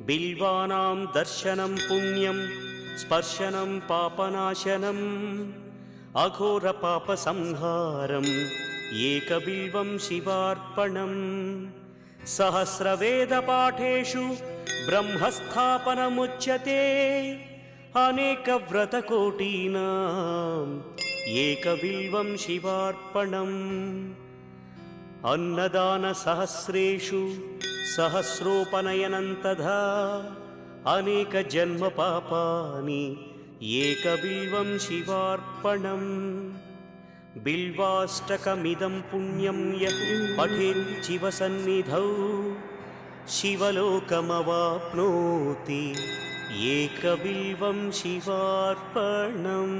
बिल्वानां दर्शनं पुण्यं स्पर्शनं पापनाशनम् अघोरपापसंहारम् एकबिल्वं शिवार्पणम् सहस्रवेदपाठेषु ब्रह्मस्थापनमुच्यते अनेकव्रतकोटीनाम् एकबिल्वं शिवार्पणम् अन्नदानसहस्रेषु सहस्रोपनयनं तथा अनेकजन्मपापानि एकबिल्वं शिवार्पणम् बिल्वाष्टकमिदं पुण्यं यः पठेत् शिवसन्निधौ शिवलोकमवाप्नोति एकबिल्वं शिवार्पणम्।